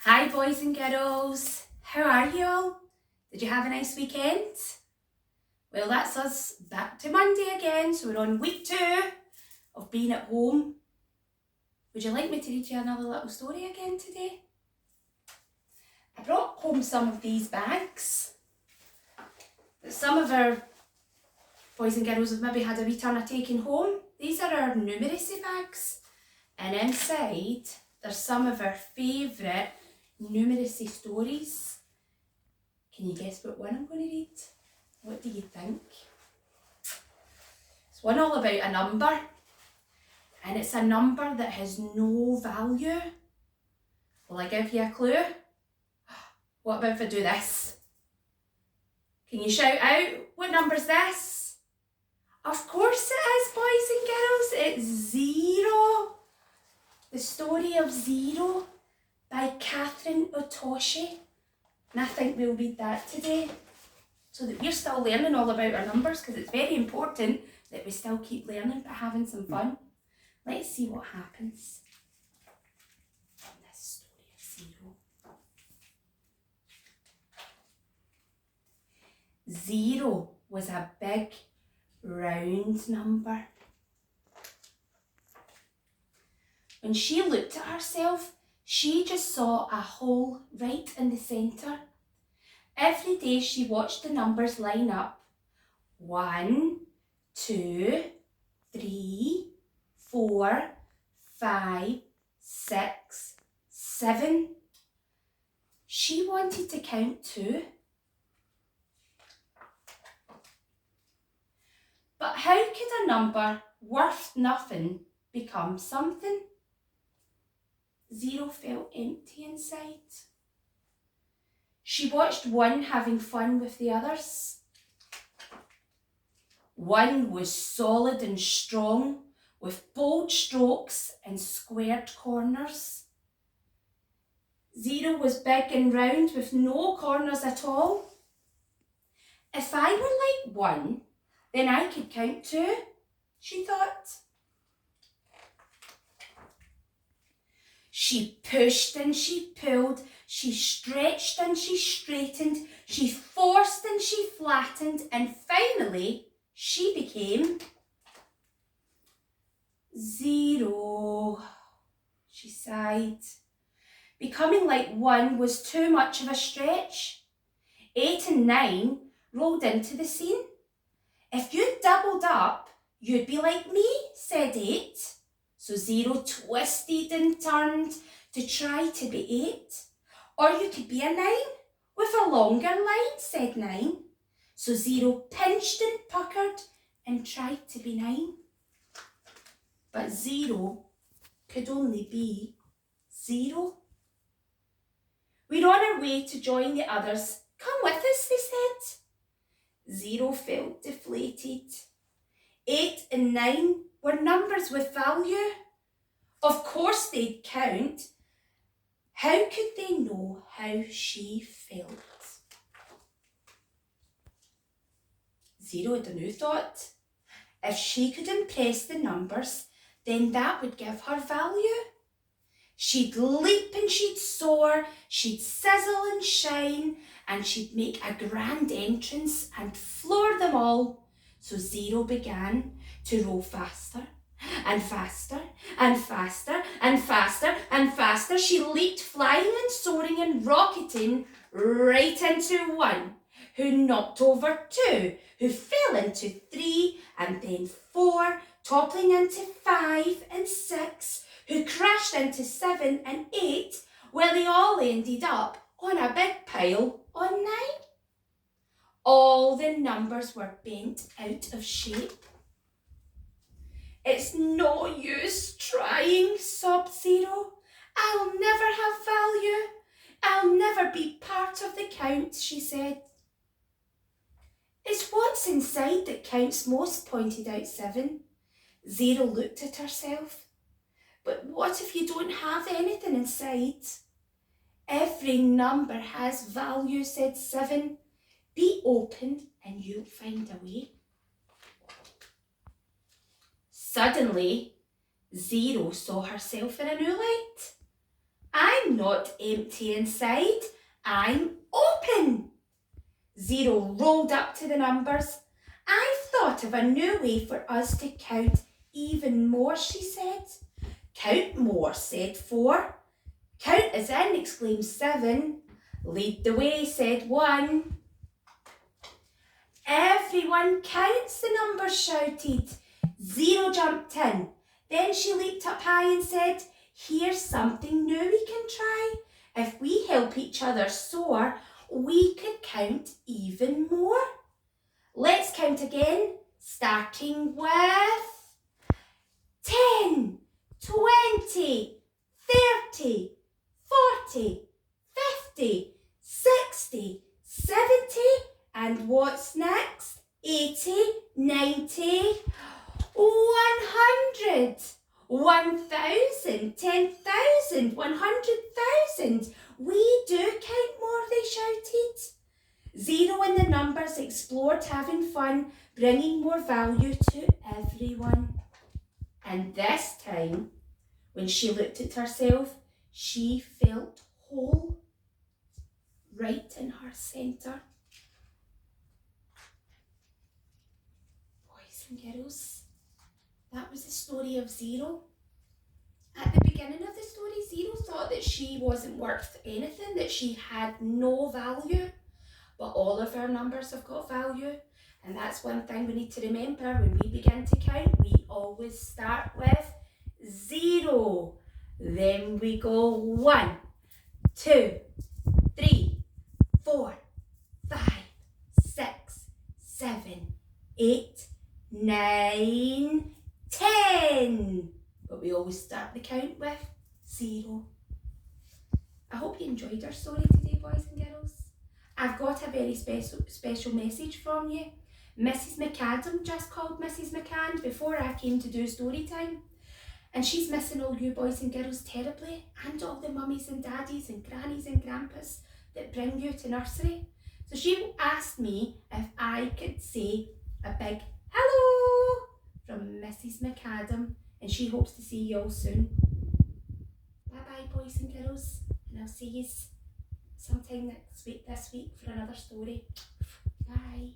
Hi boys and girls, how are you all? Did you have a nice weekend? Well, that's us back to Monday again, so we're on week 2 of being at home. Would you like me to read you another little story again today? I brought home some of these bags that some of our boys and girls have maybe had a wee turn of taking home. These are our numeracy bags, and inside there's some of our favourite numeracy stories. Can you guess what one I'm going to read? What do you think? It's one all about a number, and it's a number that has no value. Will I give you a clue? What about if I do this? Can you shout out, what number's this? Of course it is, boys and girls, it's 0. The Story of Zero by Catherine Otoshi. And I think we'll read that today, so that we're still learning all about our numbers, because it's very important that we still keep learning but having some fun. Let's see what happens in this Story of Zero. 0 was a big, round number. When she looked at herself, she just saw a hole right in the centre. Every day she watched the numbers line up. 1, 2, 3, 4, 5, 6, 7. She wanted to count too. But how could a number worth nothing become something? 0 felt empty inside. She watched 1 having fun with the others. 1 was solid and strong, with bold strokes and squared corners. 0 was big and round with no corners at all. If I were like 1, then I could count too, she thought. She pushed and she pulled, she stretched and she straightened, she forced and she flattened, and finally she became 0. She sighed. Becoming like 1 was too much of a stretch. 8 and 9 rolled into the scene. If you doubled up, you'd be like me, said 8. So 0 twisted and turned to try to be 8. Or you could be a 9 with a longer line, said 9. So 0 pinched and puckered and tried to be 9. But 0 could only be 0. We're on our way to join the others. Come with us, they said. 0 felt deflated. 8 and 9 were numbers with value. Of course they'd count. How could they know how she felt? 0 had a new thought. If she could impress the numbers, then that would give her value. She'd leap and she'd soar, she'd sizzle and shine, and she'd make a grand entrance and floor them all. So 0 began to roll faster and faster and faster and faster and faster. She leaped, flying and soaring and rocketing right into 1, who knocked over 2, who fell into 3 and then 4, toppling into 5 and 6, who crashed into 7 and 8, well, they all ended up on a big pile on 9. All the numbers were bent out of shape. It's no use trying, sobbed 0. I'll never have value. I'll never be part of the count, she said. It's what's inside that counts most, pointed out 7. 0 looked at herself. But what if you don't have anything inside? Every number has value, said 7. Be open and you'll find a way. Suddenly, 0 saw herself in a new light. I'm not empty inside, I'm open. 0 rolled up to the numbers. I've thought of a new way for us to count even more, she said. Count more, said 4. Count us in, exclaimed 7. Lead the way, said 1. Everyone counts, the numbers shouted. 0 jumped in. Then she leaped up high and said, here's something new we can try. If we help each other soar, we could count even more. Let's count again, starting with 10, 20, 30, 40, 50, 60, 70, and what's next? 80, 90, 100, 1,000, 10,000, 100,000. We do count more, they shouted. 0 and the numbers explored, having fun, bringing more value to everyone. And this time, when she looked at herself, she felt whole, right in her centre. Boys and girls, that was the story of 0. At the beginning of the story, 0 thought that she wasn't worth anything, that she had no value. But all of our numbers have got value. And that's one thing we need to remember when we begin to count. We always start with 0. Then we go 1, 2, 3, 4, 5, 6, 7, 8, 9, 10. But we always start the count with 0. I hope you enjoyed our story today, boys and girls. I've got a very special message from you. Mrs McAdam just called Mrs McCann before I came to do story time. And she's missing all you boys and girls terribly, and all the mummies and daddies and grannies and grandpas that bring you to nursery. So she asked me if I could say a big hello from Mrs McAdam, and she hopes to see you all soon. Bye bye, boys and girls, and I'll see you sometime this week for another story. Bye.